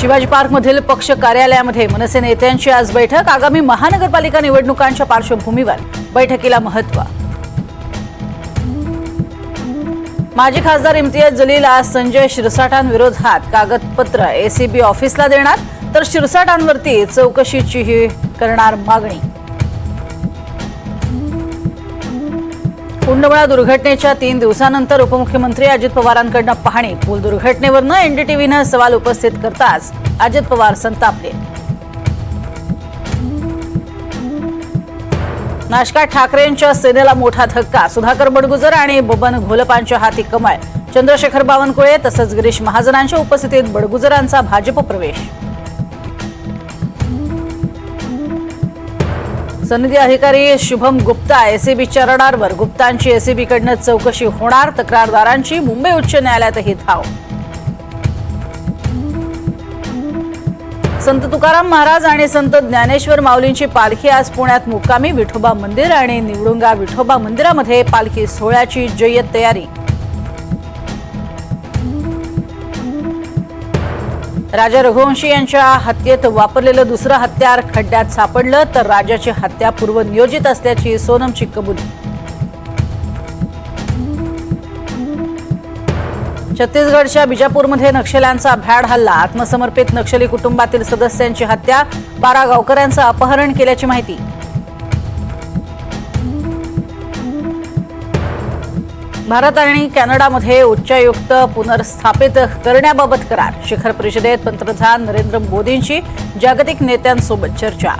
शिवाजी पार्कमधील पक्ष कार्यालयामध्ये मनसे नेत्यांची आज बैठक। आगामी महानगरपालिका निवडणुकांच्या पार्श्वभूमीवर बैठकीला महत्त्व। माजी खासदार इम्तियाज जलील आज संजय शिरसाटांविरोधात कागदपत्र एसीबी ऑफिसला देणार, तर शिरसाटांवरती चौकशीचीही करणार मागणी। कुंडमळा दुर्घटनेच्या 3 दिवसानंतर उपमुख्यमंत्री अजित पवारांकडून पाहणी। पूल दुर्घटनेवरून एनडीटीव्हीनं सवाल उपस्थित करताच अजित पवार संतापले। नाशकात ठाकरेंच्या सेनेला मोठा धक्का। सुधाकर बडगुजर आणि बबन घोलपांच्या हाती कमळ। चंद्रशेखर बावनकुळे तसंच गिरीश महाजनांच्या उपस्थितीत बडगुजरांचा भाजप प्रवेश। सनदी अधिकारी शुभम गुप्ता एसीबीच्या रडारवर। गुप्तांची एसीबीकडून चौकशी होणार। तक्रारदारांची मुंबई उच्च न्यायालयातही धाव। संत तुकाराम महाराज आणि संत ज्ञानेश्वर माऊलींची पालखी आज पुण्यात मुक्कामी। विठोबा मंदिर आणि निवडुंगा विठोबा मंदिरामध्ये पालखी सोहळ्याची जय्यत तयारी। राजा रघुवंशी यांच्या हत्येत वापरलेलं दुसरं हत्यार खड्ड्यात सापडलं, तर राजाची हत्या पूर्वनियोजित असल्याची सोनमची कबुली। छत्तीसगडच्या बिजापूरमध्ये नक्षल्यांचा भ्याड हल्ला। आत्मसमर्पित नक्षली कुटुंबातील सदस्यांची हत्या। 12 गावकऱ्यांचं अपहरण केल्याची माहिती। भारत आणि कॅनडामध्ये उच्चायुक्त पुनर्स्थापित करण्याबाबत करार। शिखर परिषदेत पंतप्रधान नरेंद्र मोदींची जागतिक नेत्यांसोबत चर्चा।